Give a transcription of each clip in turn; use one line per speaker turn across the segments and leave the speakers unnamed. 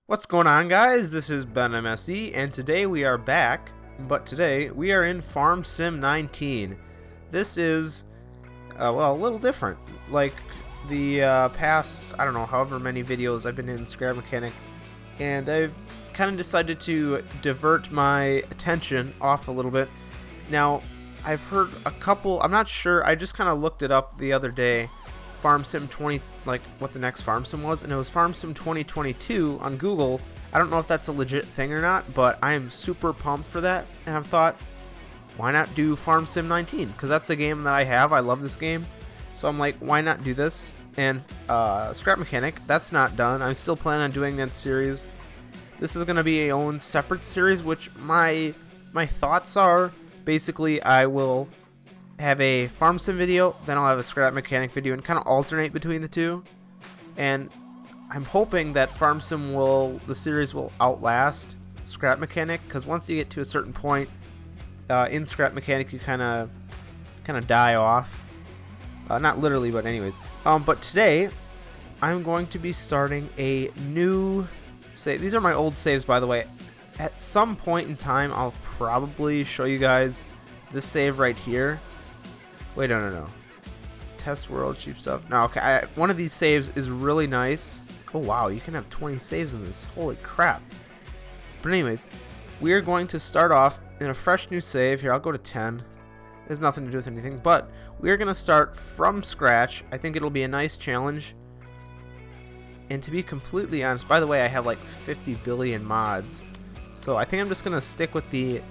What's going on, guys? This is Ben MSE, and today we are back, but today we are in Farm Sim 19. This is, well, a little different. Like the past, I don't know, however many videos I've been in Scrap Mechanic, and I've kind of decided to divert my attention off a little bit. Now, I've heard a couple, I'm not sure, I just kind of looked it up the other day, Farm Sim 20, like what the next Farm Sim was, and it was Farm Sim 2022 on Google. I don't know if that's a legit thing or not, but I am super pumped for that, and I've thought, why not do Farm Sim 19? Because that's a game that I have. I love this game, so I'm like, why not do this? And Scrap Mechanic, that's not done. I'm still planning on doing that series. This is going to be a own separate series, which my thoughts are, basically, I will have a Farm Sim video, then I'll have a Scrap Mechanic video, and kind of alternate between the two. And I'm hoping that Farm Sim the series will outlast Scrap Mechanic, because once you get to a certain point in Scrap Mechanic, you kind of die off. Not literally, but anyways. But today, I'm going to be starting a new save. These are my old saves, by the way. At some point in time, I'll probably show you guys this save right here. Wait, no. Test world, cheap stuff. No, okay. One of these saves is really nice. Oh, wow. You can have 20 saves in this. Holy crap. But anyways, we are going to start off in a fresh new save. Here, I'll go to 10. It has nothing to do with anything. But we are going to start from scratch. I think it'll be a nice challenge. And to be completely honest, by the way, I have like 50 billion mods. So I think I'm just going to stick with the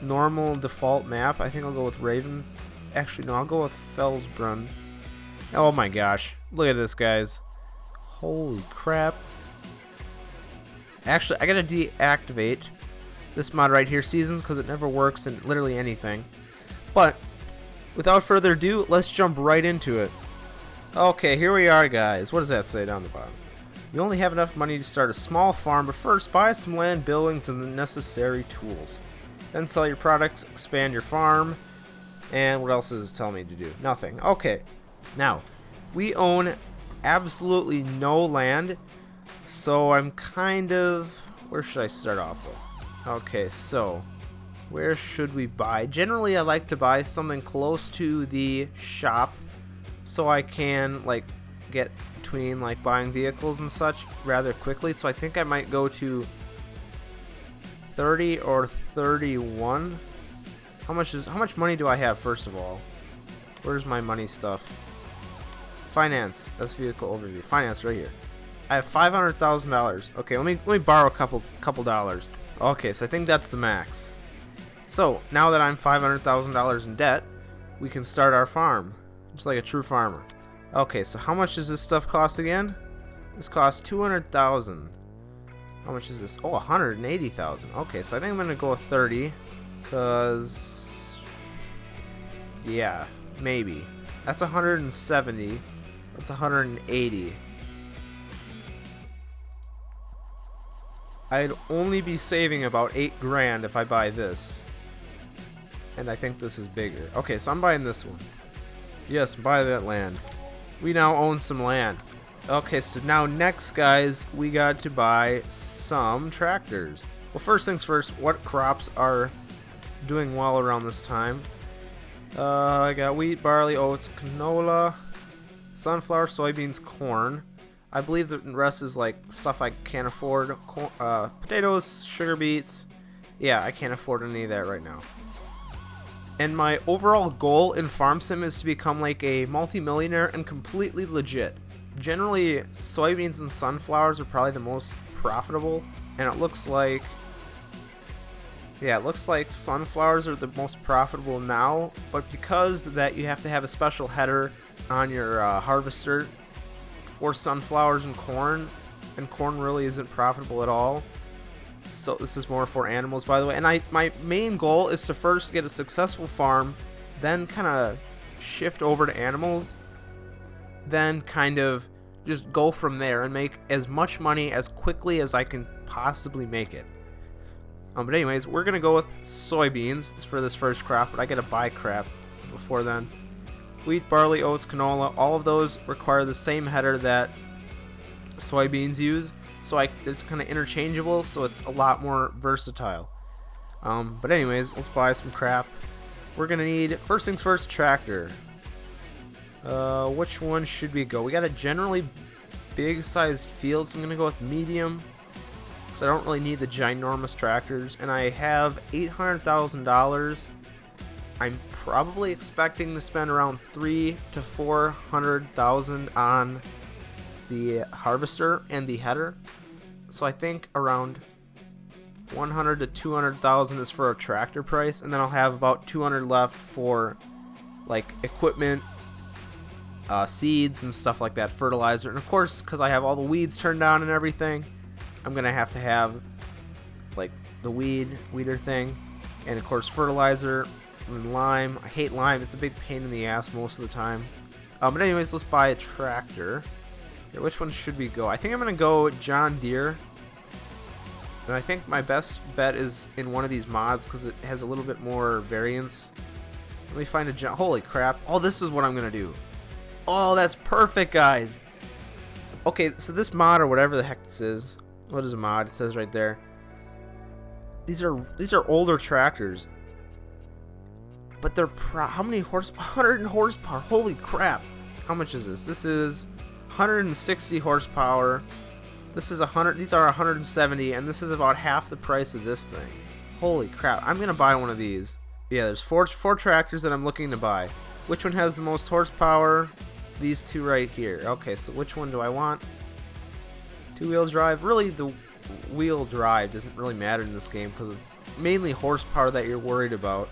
normal default map. I think I'll go with Raven. Actually, no, I'll go with Felsbrunn. Oh my gosh. Look at this, guys. Holy crap. Actually, I gotta deactivate this mod right here, Seasons, because it never works in literally anything. But, without further ado, let's jump right into it. Okay, here we are, guys. What does that say down the bottom? You only have enough money to start a small farm, but first, buy some land, buildings, and the necessary tools. Then sell your products, expand your farm. And what else is it telling me to do? Nothing. Okay. Now, we own absolutely no land. So I'm kind of... Where should I start off with? Okay, so where should we buy? Generally, I like to buy something close to the shop so I can, like, get between, like, buying vehicles and such rather quickly. So I think I might go to 30 or 31. How much money do I have, first of all? Where's my money stuff? Finance. That's vehicle overview. Finance right here. I have $500,000. Okay, let me borrow a couple dollars. Okay, so I think that's the max. So now that I'm $500,000 in debt, we can start our farm, just like a true farmer. Okay, so how much does this stuff cost again? This costs $200,000. How much is this? Oh, $180,000. Okay, so I think I'm gonna go with 30. Because, yeah, maybe. That's 170. That's 180. I'd only be saving about 8 grand if I buy this. And I think this is bigger. Okay, so I'm buying this one. Yes, buy that land. We now own some land. Okay, so now next, guys, we got to buy some tractors. Well, first things first, what crops are doing well around this time? I got wheat, barley, oats, canola, sunflower, soybeans, corn. I believe the rest is like stuff I can't afford. Potatoes, sugar beets. Yeah, I can't afford any of that right now. And my overall goal in Farm Sim is to become like a multi-millionaire and completely legit. Generally, soybeans and sunflowers are probably the most profitable, and it looks like... Yeah, it looks like sunflowers are the most profitable now, but because that you have to have a special header on your harvester for sunflowers and corn really isn't profitable at all. So this is more for animals, by the way. And my main goal is to first get a successful farm, then kind of shift over to animals, then kind of just go from there and make as much money as quickly as I can possibly make it. But anyways, we're going to go with soybeans for this first crop, but I got to buy crap before then. Wheat, barley, oats, canola, all of those require the same header that soybeans use. so it's kind of interchangeable, so it's a lot more versatile. But anyways, let's buy some crap. We're gonna need, first things first, tractor. Which one should we go? We got a generally big sized field, so I'm gonna go with medium, because I don't really need the ginormous tractors, and I have $800,000. I'm probably expecting to spend around $300,000 to $400,000 on the harvester and the header, so I think around $100,000 to $200,000 is for a tractor price, and then I'll have about $200,000 left for like equipment, seeds and stuff like that, fertilizer, and of course, because I have all the weeds turned down and everything, I'm gonna have like the weeder thing, and of course fertilizer and lime. I hate lime; it's a big pain in the ass most of the time. But anyways, let's buy a tractor. Here, which one should we go? I think I'm gonna go John Deere. And I think my best bet is in one of these mods because it has a little bit more variance. Let me find a holy crap. Oh, this is what I'm going to do. Oh, that's perfect, guys. Okay, so this mod or whatever the heck this is. What is a mod? It says right there. These are older tractors. But they're how many horsepower? 100 horsepower. Holy crap. How much is this? This is 160 horsepower. This is 100. These are 170, and this is about half the price of this thing. Holy crap! I'm gonna buy one of these. Yeah, there's four tractors that I'm looking to buy. Which one has the most horsepower? These two right here. Okay, so which one do I want? Two-wheel drive. Really, the wheel drive doesn't really matter in this game because it's mainly horsepower that you're worried about.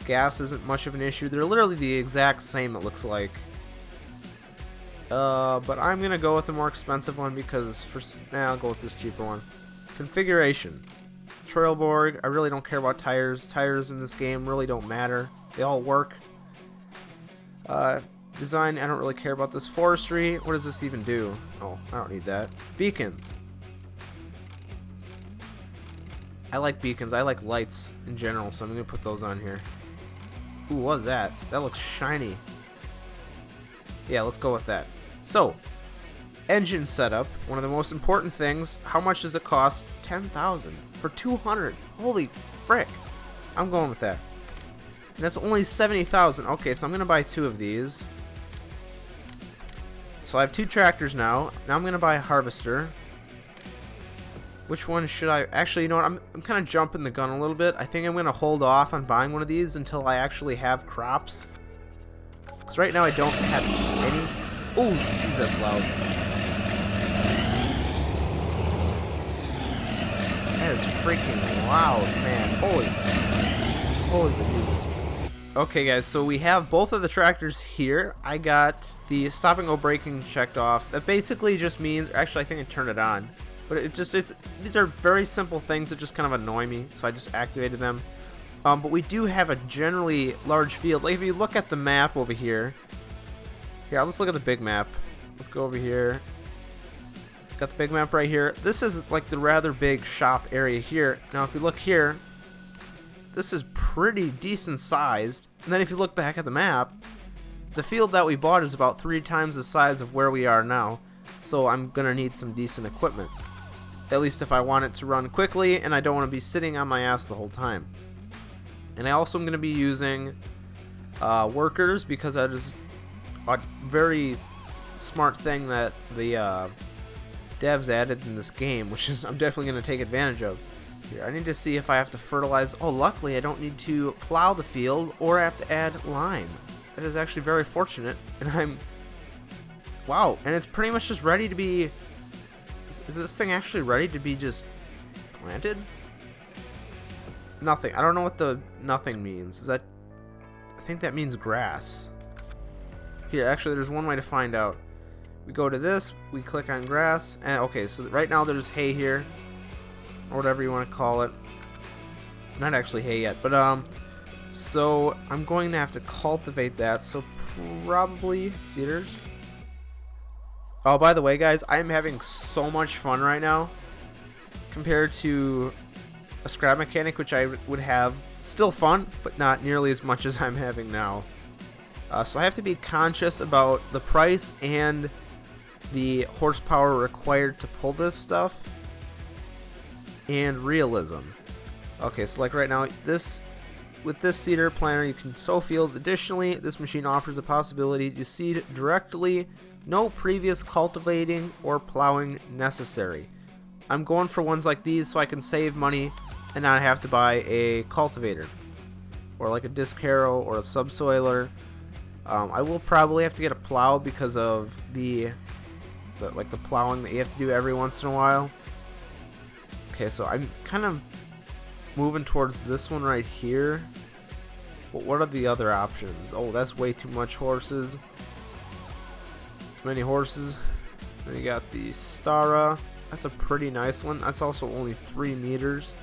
Gas isn't much of an issue. They're literally the exact same. It looks like. But I'm gonna go with the more expensive one because I'll go with this cheaper one. Configuration. Trailborg. I really don't care about tires. Tires in this game really don't matter. They all work. Design. I don't really care about this. Forestry. What does this even do? Oh, I don't need that. Beacons. I like beacons. I like lights in general, so I'm gonna put those on here. Ooh, what is that? That looks shiny. Yeah, let's go with that. So, engine setup, one of the most important things. How much does it cost? $10,000 for 200. Holy frick. I'm going with that. And that's only 70,000. Okay, so I'm going to buy two of these. So I have two tractors now. Now I'm going to buy a harvester. Which one should I... Actually, you know what? I'm kind of jumping the gun a little bit. I think I'm going to hold off on buying one of these until I actually have crops. Because right now I don't have any. Oh, jeez, that's loud. That is freaking loud, man. Holy Jesus. Okay, guys, so we have both of the tractors here. I got the stop and go braking checked off. That basically just means, actually, I think I turned it on. But these are very simple things that just kind of annoy me, so I just activated them. But we do have a generally large field. Like if you look at the map over here. Here, let's look at the big map. Let's go over here. Got the big map right here. This is like the rather big shop area here. Now if you look here, this is pretty decent sized. And then if you look back at the map, the field that we bought is about 3 times the size of where we are now. So I'm gonna need some decent equipment. At least if I want it to run quickly and I don't want to be sitting on my ass the whole time. And I also am going to be using workers because that is a very smart thing that the devs added in this game, which is I'm definitely going to take advantage of. Here, I need to see if I have to fertilize. Oh, luckily I don't need to plow the field or I have to add lime. That is actually very fortunate, and wow, and it's pretty much just ready to be... Is this thing actually ready to be just planted? Nothing. I don't know what the nothing means. Is that... I think that means grass. Here, actually, there's one way to find out. We go to this, we click on grass, and okay, so right now there's hay here, or whatever you want to call it. It's not actually hay yet, but so I'm going to have to cultivate that, so probably cedars. Oh, by the way, guys, I am having so much fun right now compared to a scrap mechanic, which I would have. Still fun, but not nearly as much as I'm having now. So I have to be conscious about the price and the horsepower required to pull this stuff, and realism. Okay, so like right now, with this seeder planter, you can sow fields. Additionally, this machine offers the possibility to seed directly, no previous cultivating or plowing necessary. I'm going for ones like these so I can save money and not have to buy a cultivator or like a disc harrow or a subsoiler. I will probably have to get a plow because of the plowing that you have to do every once in a while. Okay, so I'm kind of moving towards this one right here. But what are the other options? Oh, that's way too much horses. Too many horses. Then you got the Stara. That's a pretty nice one. That's also only 3 meters.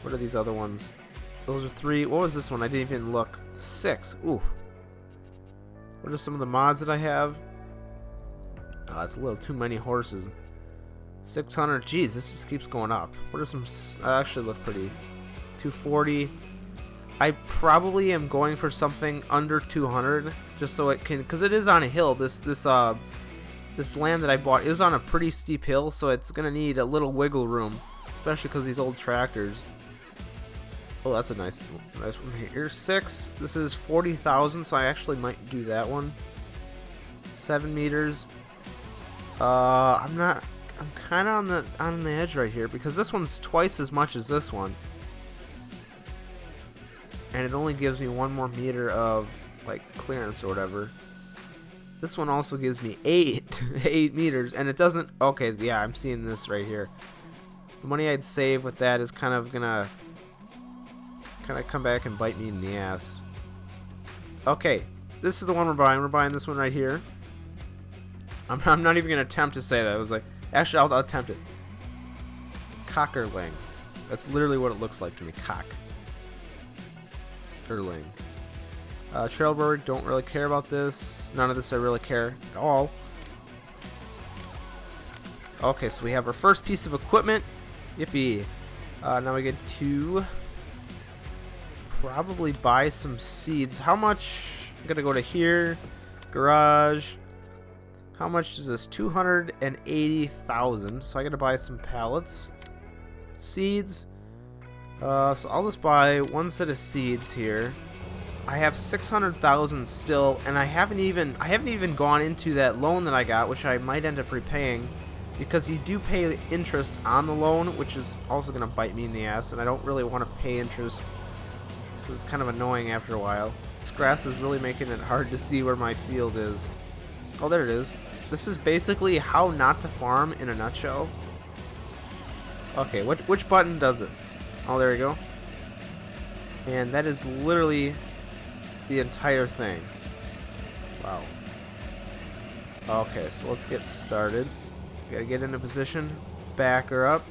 What are these other ones? Those are 3. What was this one? I didn't even look. 6. Ooh. What are some of the mods that I have? Oh, that's a little too many horses. 600. Jeez, this just keeps going up. What are some? Actually look pretty. 240. I probably am going for something under 200, just so it can, because it is on a hill. This land that I bought is on a pretty steep hill, so it's gonna need a little wiggle room, especially because these old tractors. Oh, that's a nice one here. 6. This is 40,000, so I actually might do that one. 7 meters. I'm kind of on the edge right here because this one's twice as much as this one, and it only gives me 1 more meter of like clearance or whatever. This one also gives me 8 meters, and it doesn't. Okay, yeah, I'm seeing this right here. The money I'd save with that is kind of gonna come back and bite me in the ass. Okay, this is the one we're buying. We're buying this one right here. I'm not even gonna attempt to say that. I was like, actually, I'll attempt it. Cockerling. That's literally what it looks like to me. Cockerling. Trailbird, don't really care about this. None of this I really care at all. Okay, so we have our first piece of equipment. Yippee. Now we get to probably buy some seeds. How much? I'm gonna go to here. Garage. How much is this? 280,000. So I gotta buy some pallets. Seeds. So I'll just buy 1 set of seeds here. I have 600,000 still, and I haven't even gone into that loan that I got, which I might end up repaying, because you do pay interest on the loan, which is also gonna bite me in the ass, and I don't really want to pay interest because it's kind of annoying after a while. This grass is really making it hard to see where my field is. Oh, there it is. This is basically how not to farm in a nutshell. Okay, which button does it? Oh, there we go. And that is literally the entire thing. Wow. Okay, so let's get started. Gotta get into position, back her up,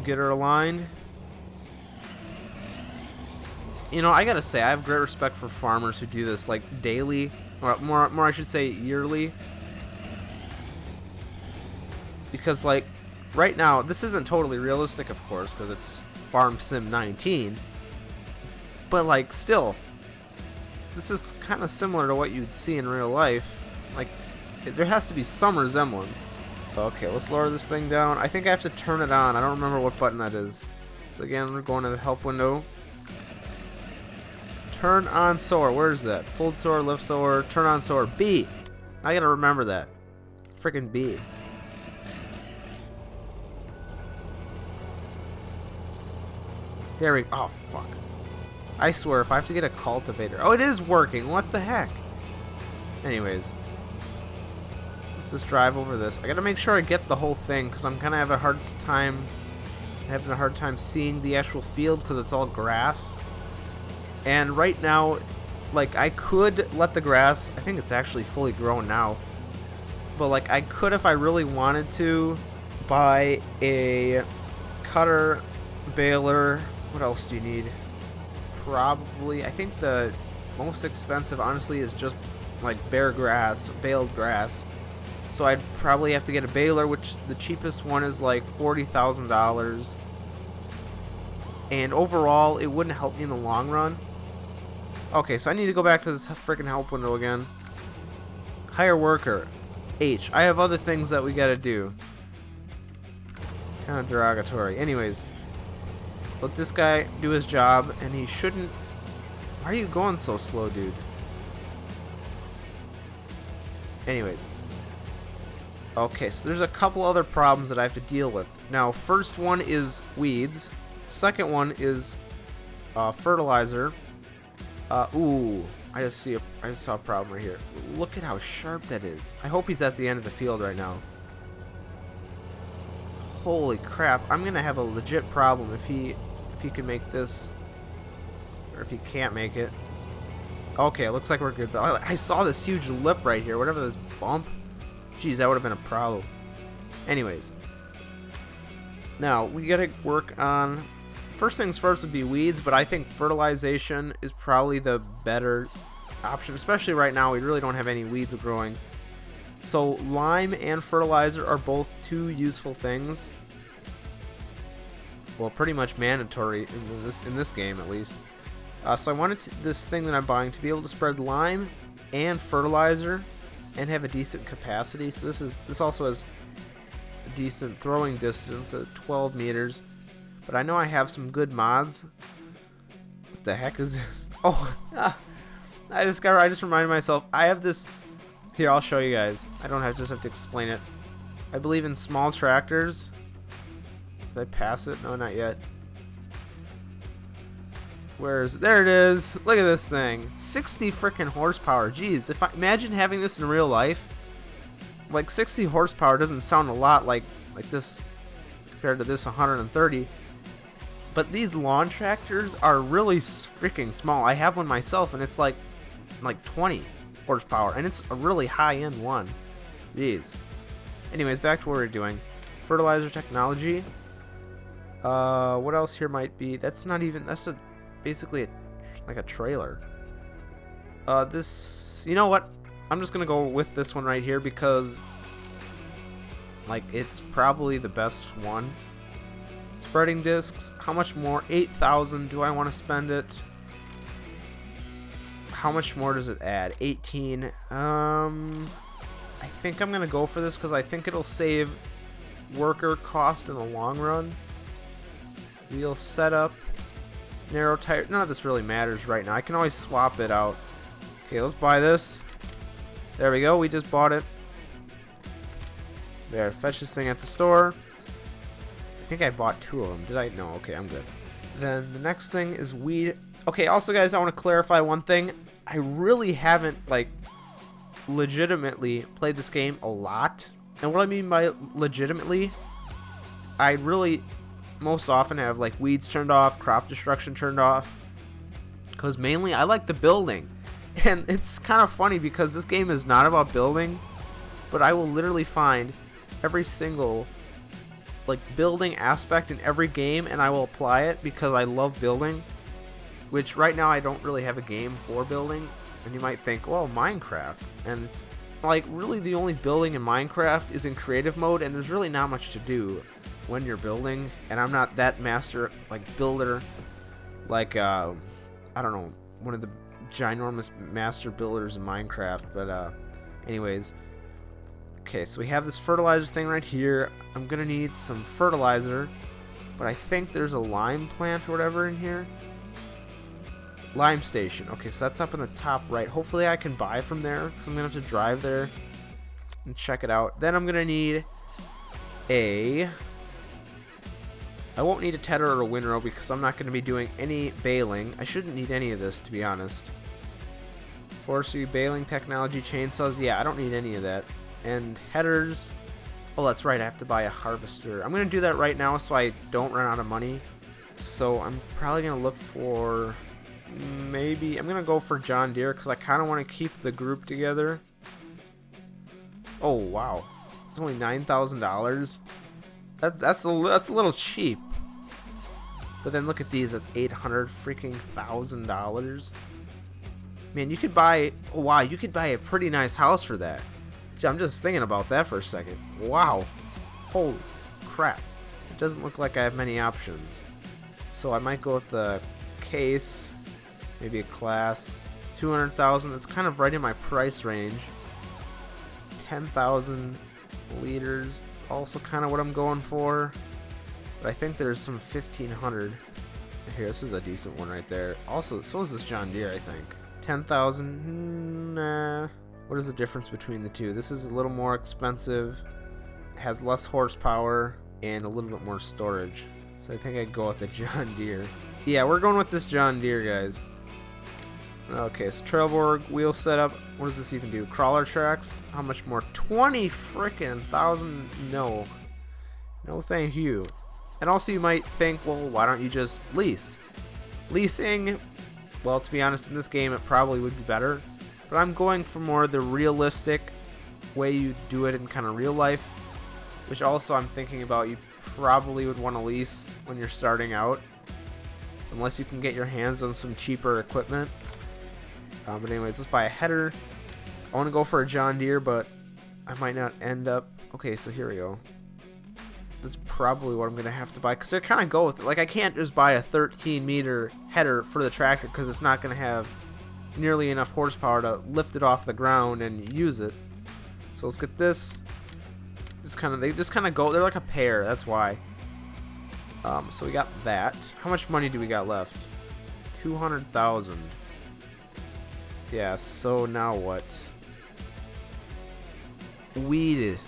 get her aligned. You know, I gotta say, I have great respect for farmers who do this like daily, or more I should say yearly. Because like right now, this isn't totally realistic, of course, because it's Farm Sim 19. But like still, this is kind of similar to what you'd see in real life. Like there has to be some resemblance. Okay, let's lower this thing down. I think I have to turn it on. I don't remember what button that is. So again, we're going to the help window. Turn on sower. Where is that? Fold sower, lift sower, turn on sower. B. I gotta remember that. Freaking B. There we go. Oh, fuck. I swear, if I have to get a cultivator. Oh, it is working. What the heck? Anyways. Let's just drive over this. I gotta make sure I get the whole thing, because I'm kind of having a hard time seeing the actual field, because it's all grass. And right now, like, I could let the grass, I think it's actually fully grown now, but like I could, if I really wanted to, buy a cutter, baler. What else do you need? Probably, I think the most expensive honestly is just like bare grass, baled grass. So I'd probably have to get a baler, which the cheapest one is like $40,000. And overall, it wouldn't help me in the long run. Okay, so I need to go back to this freaking help window again. Hire worker. H. I have other things that we gotta do. Kind of derogatory. Anyways, let this guy do his job, and he shouldn't... Why are you going so slow, dude? Anyways. Okay, so there's a couple other problems that I have to deal with. Now, first one is weeds. Second one is fertilizer. Ooh, I just saw a problem right here. Look at how sharp that is. I hope he's at the end of the field right now. Holy crap! I'm gonna have a legit problem if he can make this, or if he can't make it. Okay, it looks like we're good. But I saw this huge lip right here. Whatever this bump. Jeez, that would have been a problem. Anyways, now we gotta work on. First things first would be weeds, but I think fertilization is probably the better option, especially right now. We really don't have any weeds growing. So lime and fertilizer are both two useful things. Well, pretty much mandatory in this game, at least. So I wanted this thing that I'm buying to be able to spread lime and fertilizer and have a decent capacity. So this also has a decent throwing distance at 12 meters. But I know I have some good mods. What the heck is this? Oh, I just reminded myself. I have this. Here, I'll show you guys. I don't just have to explain it. I believe in small tractors. Did I pass it? No, not yet. There it is. Look at this thing. 60 freaking horsepower. Jeez, imagine having this in real life. Like 60 horsepower doesn't sound a lot like this compared to this 130. But these lawn tractors are really freaking small. I have one myself, and it's like 20 horsepower, and it's a really high-end one. Jeez. Anyways, back to what we're doing. Fertilizer technology. What else here might be? That's basically like a trailer. You know what? I'm just gonna go with this one right here because it's probably the best one. Spreading discs, how much more? 8,000. Do I want to spend it? How much more does it add? 18. I think I'm gonna go for this because I think it'll save worker cost in the long run. Wheel setup, narrow tire. None of this really matters right now. I can always swap it out. Okay, let's buy this. There we go. We just bought it. There, fetch this thing at the store. I think I bought 2 of them. Did I? No. Okay, I'm good. Then the next thing is weed. Okay, also guys, I want to clarify one thing. I really haven't legitimately played this game a lot. And what I mean by legitimately, I really most often have weeds turned off, crop destruction turned off. Because mainly I like the building. And it's kind of funny because this game is not about building, but I will literally find every single building aspect in every game, and I will apply it because I love building, which right now I don't really have a game for building. And you might think, well, Minecraft, and it's really the only building in Minecraft is in creative mode, and there's really not much to do when you're building, and I'm not that master builder I don't know, one of the ginormous master builders in Minecraft. But anyways, okay, so we have this fertilizer thing right here. I'm gonna need some fertilizer, but I think there's a lime plant or whatever in here. Lime station. Okay, so that's up in the top right. Hopefully I can buy from there because I'm gonna have to drive there and check it out. Then I'm gonna need I won't need a tedder or a windrow because I'm not going to be doing any baling. I shouldn't need any of this, to be honest. Forestry, baling technology, chainsaws. Yeah, I don't need any of that. And headers. Oh, that's right. I have to buy a harvester. I'm going to do that right now so I don't run out of money. So I'm probably going to look for... I'm going to go for John Deere because I kind of want to keep the group together. Oh, wow. It's only $9,000. That's a little cheap. But then look at these. That's $800,000. Man, you could buy... Oh, wow, you could buy a pretty nice house for that. I'm just thinking about that for a second. Wow. Holy crap. It doesn't look like I have many options. So I might go with the case. Maybe a class. $200,000. That's kind of right in my price range. 10,000 liters. It's also kind of what I'm going for. But I think there's some 1,500. Here, this is a decent one right there. Also, so is this John Deere, I think. 10,000. Nah. What is the difference between the two? This is a little more expensive. Has less horsepower and a little bit more storage. So I think I'd go with the John Deere. Yeah, we're going with this John Deere, guys. Okay, so Trailborg, wheel setup. What does this even do? Crawler tracks? How much more? 20 frickin' thousand? No. No thank you. And also you might think, well, why don't you just lease? Leasing, well, to be honest, in this game it probably would be better. But I'm going for more the realistic way you do it in kind of real life. Which also I'm thinking about, you probably would want to lease when you're starting out. Unless you can get your hands on some cheaper equipment. But anyways, let's buy a header. I want to go for a John Deere, but I might not end up. Okay, so here we go. That's probably what I'm going to have to buy, because I kind of go with it. Like, I can't just buy a 13-meter header for the tractor, because it's not going to have nearly enough horsepower to lift it off the ground and use it. So let's get this. They just kind of go. They're like a pair. That's why. So we got that. How much money do we got left? 200,000. Yeah. So now what? Weeded.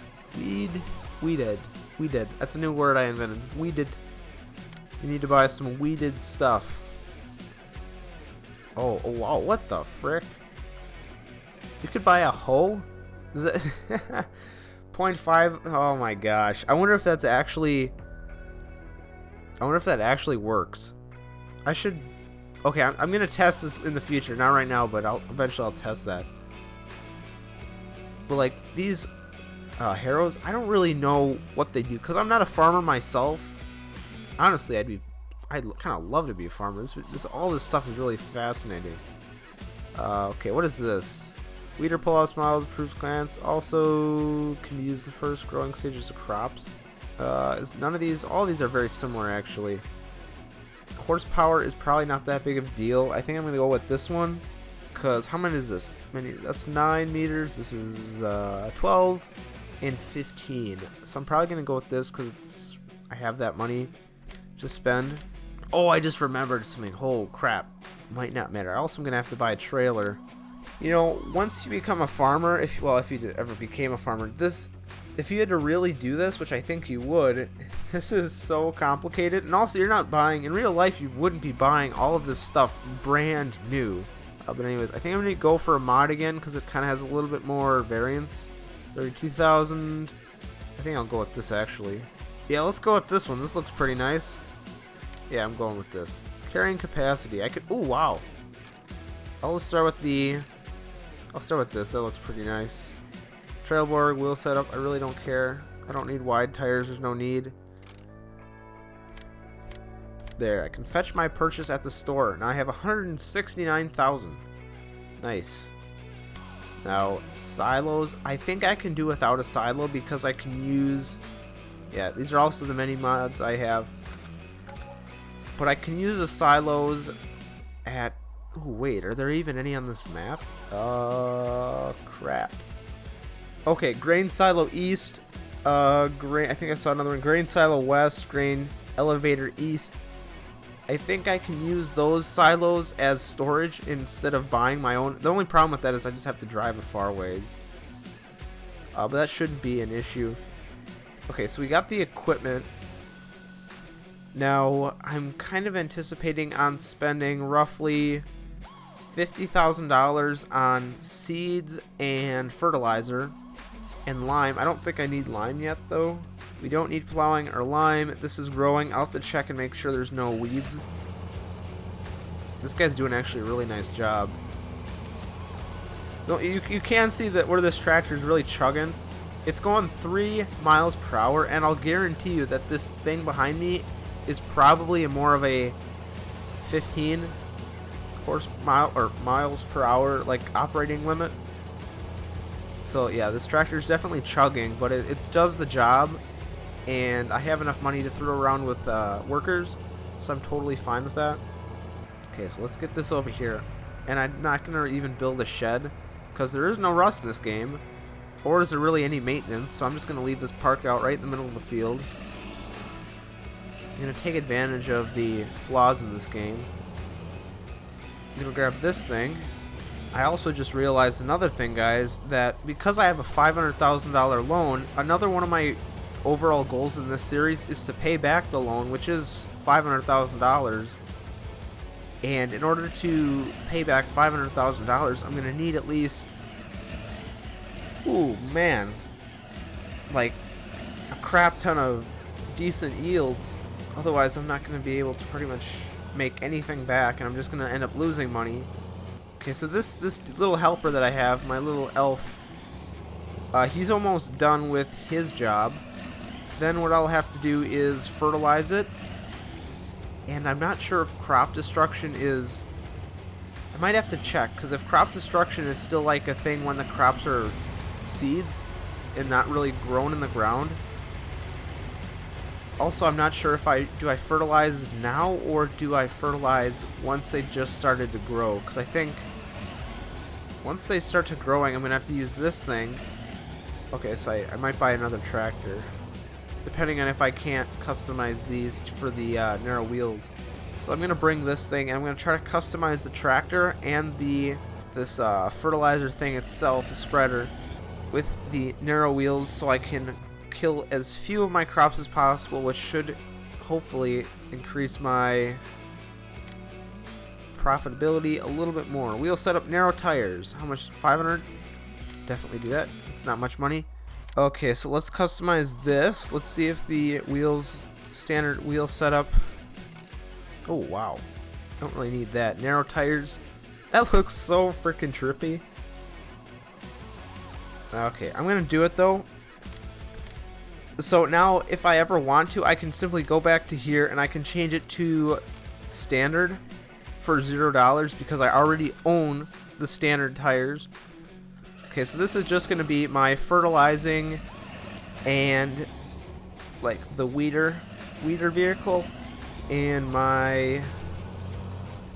That's a new word I invented. Weeded. You need to buy some weeded stuff. Oh wow! What the frick? You could buy a hoe? Is it 0.5? Oh my gosh! I wonder if that's actually. I wonder if that actually works. I should. Okay, I'm gonna test this in the future, not right now, but eventually I'll test that. But like these harrows, I don't really know what they do because I'm not a farmer myself. Honestly, I'd kind of love to be a farmer. All this stuff is really fascinating. Okay, what is this? Weeder pull-outs models, improves glance. Also can be used the first growing stages of crops. Is none of these? All of these are very similar actually. Horsepower is probably not that big of a deal. I think I'm gonna go with this one. Cause how many is this? That's 9 meters. This is 12 and 15. So I'm probably gonna go with this because I have that money to spend. Oh, I just remembered something. Oh crap! Might not matter. Also, I'm gonna have to buy a trailer. You know, once you become a farmer, if you ever became a farmer, if you had to really do this, which I think you would, this is so complicated. And also, you're not buying in real life. You wouldn't be buying all of this stuff brand new. But anyways, I think I'm gonna go for a mod again because it kind of has a little bit more variance. 32,000. I think I'll go with this actually. Yeah, let's go with this one. This looks pretty nice. Yeah, I'm going with this. Carrying capacity. I could. Oh wow. I'll start with this. That looks pretty nice. Trailborg wheel setup. I really don't care. I don't need wide tires. There's no need. There. I can fetch my purchase at the store. Now I have 169,000. Nice. Now silos. I think I can do without a silo because I can use. Yeah, these are also the many mods I have. But I can use the silos at. Oh wait, are there even any on this map? Crap. Okay, grain silo east. Grain. I think I saw another one. Grain silo west. Grain elevator east. I think I can use those silos as storage instead of buying my own. The only problem with that is I just have to drive a far ways. But that shouldn't be an issue. Okay, so we got the equipment. Now, I'm kind of anticipating on spending roughly $50,000 on seeds and fertilizer and lime. I don't think I need lime yet, though. We don't need plowing or lime. This is growing. I'll have to check and make sure there's no weeds. This guy's doing actually a really nice job. You can see that where this tractor is really chugging. It's going 3 miles per hour, and I'll guarantee you that this thing behind me is probably more of a 15 miles per hour like operating limit. So yeah, this tractor is definitely chugging, but it does the job, and I have enough money to throw around with workers, so I'm totally fine with that. Okay, so let's get this over here, and I'm not gonna even build a shed because there is no rust in this game. or is there really any maintenance? So I'm just going to leave this parked out right in the middle of the field. I'm going to take advantage of the flaws in this game. I'm going to grab this thing. I also just realized another thing, guys, that because I have a $500,000 loan, another one of my overall goals in this series is to pay back the loan, which is $500,000. And in order to pay back $500,000, I'm going to need at least, ooh, man, like a crap ton of decent yields. Otherwise, I'm not going to be able to pretty much make anything back, and I'm just going to end up losing money. Okay, so this little helper that I have, my little elf, he's almost done with his job. Then what I'll have to do is fertilize it. And I'm not sure if crop destruction is... I might have to check, because if crop destruction is still like a thing when the crops are seeds and not really grown in the ground. Also, I'm not sure if do I fertilize now or do I fertilize once they just started to grow, because I think once they start to growing, I'm going to have to use this thing. Okay, so I might buy another tractor, depending on if I can't customize these for the narrow wheels. So I'm going to bring this thing, and I'm going to try to customize the tractor and this fertilizer thing itself, the spreader, with the narrow wheels so I can kill as few of my crops as possible, which should hopefully increase my profitability a little bit more. Wheel setup, narrow tires. How much? 500? Definitely do that. It's not much money. Okay, so let's customize this. Let's see if the wheels, standard wheel setup. Oh, wow. Don't really need that. Narrow tires. That looks so freaking trippy. Okay, I'm going to do it, though. So now, if I ever want to, I can simply go back to here, and I can change it to standard for $0 because I already own the standard tires. Okay, so this is just going to be my fertilizing and like the weeder vehicle, and my, I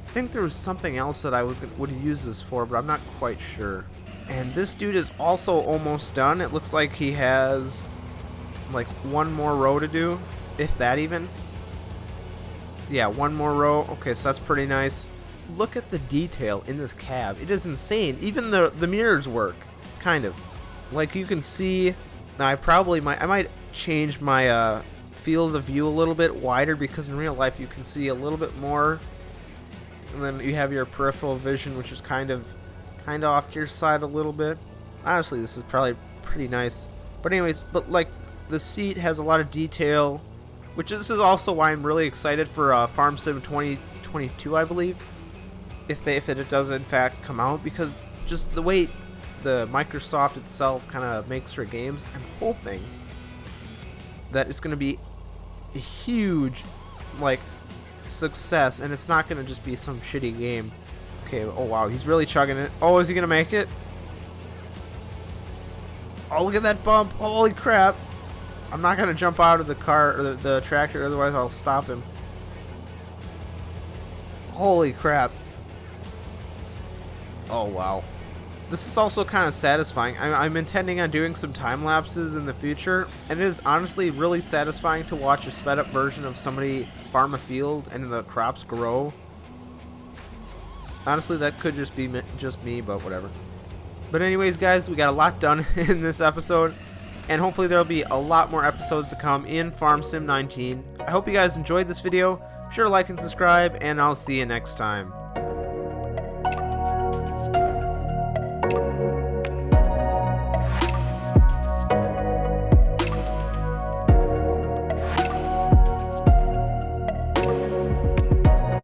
think there was something else that I would use this for, but I'm not quite sure. And this dude is also almost done. It looks like he has like one more row to do, if that even. Yeah, one more row. Okay, so that's pretty nice. Look at the detail in this cab. It is insane. Even the mirrors work, kind of. Like you can see, I might change my field of view a little bit wider, because in real life you can see a little bit more. And then you have your peripheral vision, which is kind of off to your side a little bit. Honestly, this is probably pretty nice. But anyways, but the seat has a lot of detail, which this is also why I'm really excited for Farm Sim 2022, I believe, if it does in fact come out, because just the way the Microsoft itself kind of makes their games, I'm hoping that it's going to be a huge success, and it's not going to just be some shitty game. Okay, oh wow, he's really chugging it. Oh, is he going to make it? Oh, look at that bump. Holy crap. I'm not going to jump out of the car or the tractor, otherwise I'll stop him. Holy crap. Oh, wow. This is also kind of satisfying. I'm intending on doing some time lapses in the future, and it is honestly really satisfying to watch a sped up version of somebody farm a field and the crops grow. Honestly, that could just be just me, but whatever. But anyways, guys, we got a lot done in this episode, and hopefully there'll be a lot more episodes to come in Farm Sim 19. I hope you guys enjoyed this video. Be sure to like and subscribe, and I'll see you next time.